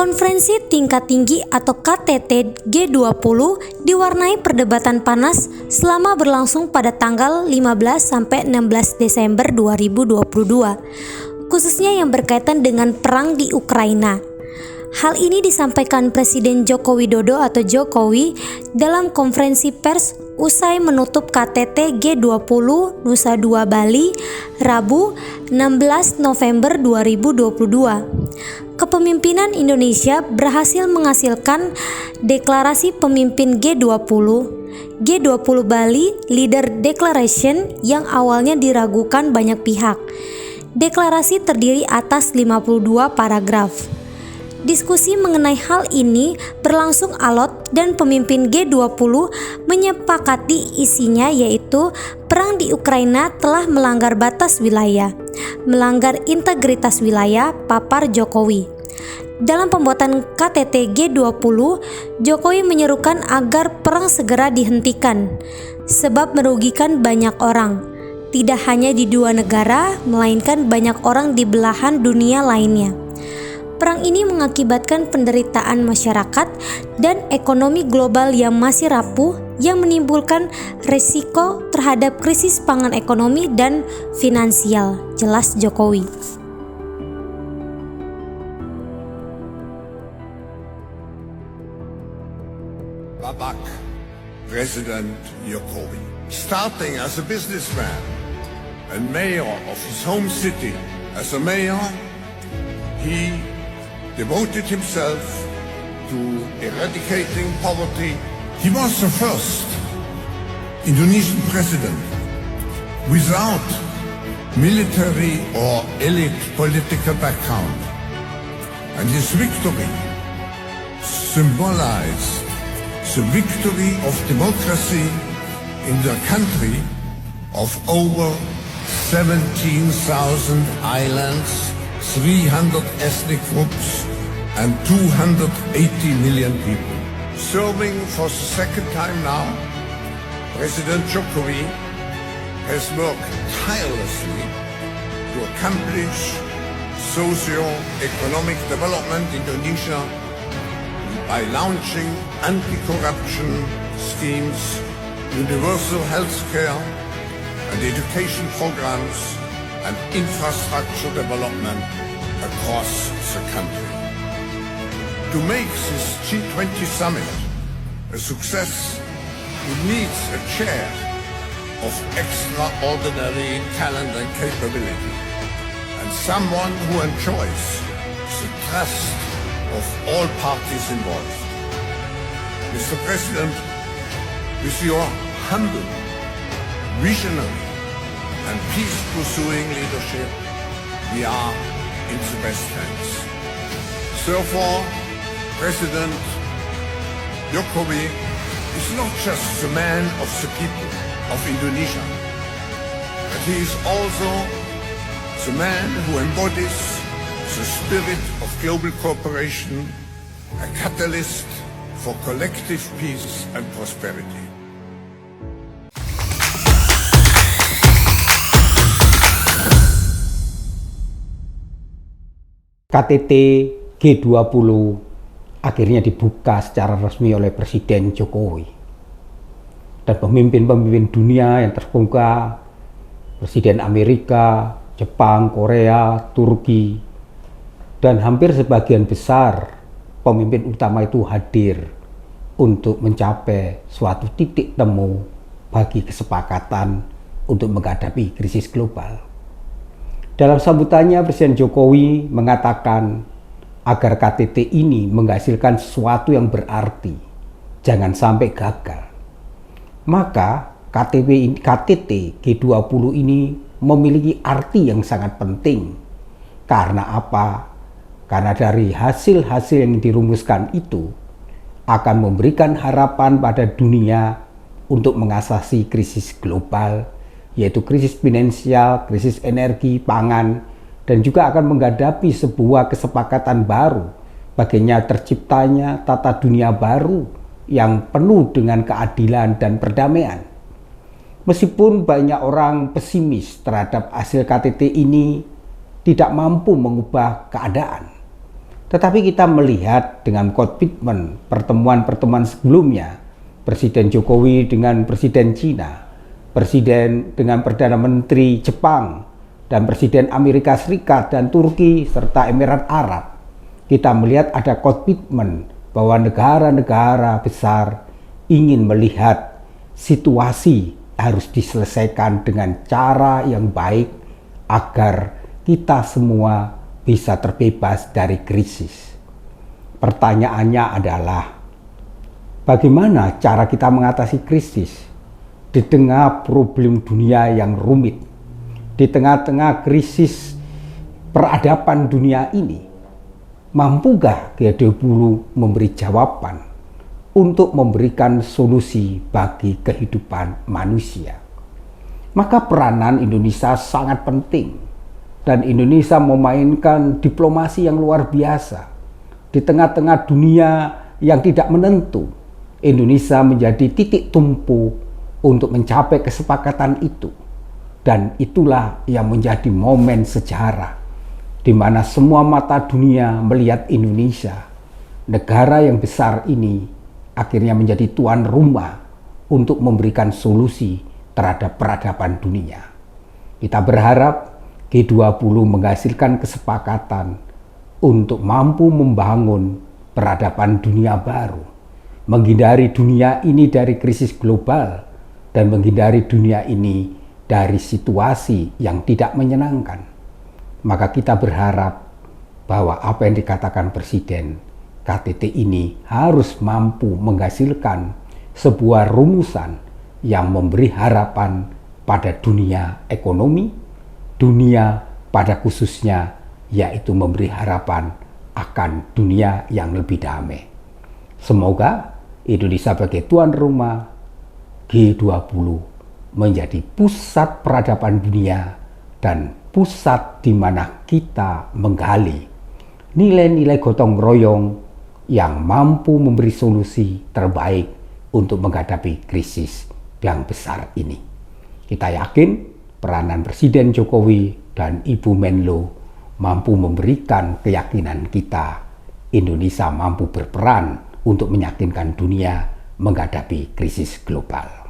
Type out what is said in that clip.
Konferensi tingkat tinggi atau KTT G20 diwarnai perdebatan panas selama berlangsung pada tanggal 15-16 Desember 2022, khususnya yang berkaitan dengan perang di Ukraina. Hal ini disampaikan Presiden Joko Widodo atau Jokowi dalam konferensi pers usai menutup KTT G20 Nusa Dua Bali, Rabu 16 November 2022. Kepemimpinan Indonesia berhasil menghasilkan deklarasi pemimpin G20 Bali Leader Declaration yang awalnya diragukan banyak pihak. Deklarasi terdiri atas 52 paragraf. Diskusi mengenai hal ini berlangsung alot dan pemimpin G20 menyepakati isinya, yaitu perang di Ukraina telah melanggar batas wilayah, melanggar integritas wilayah, papar Jokowi. Dalam pembuatan KTT G20, Jokowi menyerukan agar perang segera dihentikan, sebab merugikan banyak orang, tidak hanya di dua negara, melainkan banyak orang di belahan dunia lainnya. Perang ini mengakibatkan penderitaan masyarakat dan ekonomi global yang masih rapuh, yang menimbulkan risiko terhadap krisis pangan ekonomi dan finansial, jelas Jokowi. Babak, President Jokowi, starting as a businessman and mayor of his home city. As a mayor, he devoted himself to eradicating poverty. He was the first Indonesian president without military or elite political background. And his victory symbolized the victory of democracy in the country of over 17,000 islands, 300 ethnic groups and 280 million people. Serving for the second time now, President Jokowi has worked tirelessly to accomplish socio-economic development in Indonesia by launching anti-corruption schemes, universal health care and education programs, and infrastructure development across the country. To make this G20 summit a success, it needs a chair of extraordinary talent and capability, and someone who enjoys the trust of all parties involved. Mr. President, with your humble, visionary and peace-pursuing leadership, we are in the best hands. Therefore, President Jokowi is not just the man of the people of Indonesia, but he is also the man who embodies the spirit of global cooperation, a catalyst for collective peace and prosperity. KTT G20 akhirnya dibuka secara resmi oleh Presiden Jokowi. Dan pemimpin-pemimpin dunia yang terkemuka, Presiden Amerika, Jepang, Korea, Turki, dan hampir sebagian besar pemimpin utama itu hadir untuk mencapai suatu titik temu bagi kesepakatan untuk menghadapi krisis global. Dalam sambutannya, Presiden Jokowi mengatakan agar KTT ini menghasilkan sesuatu yang berarti, jangan sampai gagal. Maka KTT G20 ini memiliki arti yang sangat penting. Karena apa? Karena dari hasil-hasil yang dirumuskan itu akan memberikan harapan pada dunia untuk mengatasi krisis global, yaitu krisis finansial, krisis energi, pangan, dan juga akan menghadapi sebuah kesepakatan baru baginya terciptanya tata dunia baru yang penuh dengan keadilan dan perdamaian. Meskipun banyak orang pesimis terhadap hasil KTT ini tidak mampu mengubah keadaan, Tetapi kita melihat dengan komitmen pertemuan-pertemuan sebelumnya, Presiden Jokowi dengan Presiden Cina, Presiden dengan Perdana Menteri Jepang, dan Presiden Amerika Serikat dan Turki serta Emirat Arab, kita melihat ada komitmen bahwa negara-negara besar ingin melihat situasi harus diselesaikan dengan cara yang baik agar kita semua bisa terbebas dari krisis. Pertanyaannya adalah, bagaimana cara kita mengatasi krisis di tengah problem dunia yang rumit, di tengah-tengah krisis peradaban dunia ini? Mampukah G20 memberi jawaban untuk memberikan solusi bagi kehidupan manusia? Maka peranan Indonesia sangat penting, dan Indonesia memainkan diplomasi yang luar biasa. Di tengah-tengah dunia yang tidak menentu, Indonesia menjadi titik tumpu untuk mencapai kesepakatan itu. Dan itulah yang menjadi momen sejarah, di mana semua mata dunia melihat Indonesia, negara yang besar ini, akhirnya menjadi tuan rumah untuk memberikan solusi terhadap peradaban dunia. Kita berharap G20 menghasilkan kesepakatan untuk mampu membangun peradaban dunia baru, menghindari dunia ini dari krisis global, dan menghindari dunia ini dari situasi yang tidak menyenangkan. Maka kita berharap bahwa apa yang dikatakan Presiden, KTT ini harus mampu menghasilkan sebuah rumusan yang memberi harapan pada dunia ekonomi, dunia pada khususnya, yaitu memberi harapan akan dunia yang lebih damai. Semoga Indonesia sebagai tuan rumah G20 menjadi pusat peradaban dunia dan pusat di mana kita menggali nilai-nilai gotong royong yang mampu memberi solusi terbaik untuk menghadapi krisis yang besar ini. Kita yakin peranan Presiden Jokowi dan Ibu Menlo mampu memberikan keyakinan kita Indonesia mampu berperan untuk meyakinkan dunia menghadapi krisis global.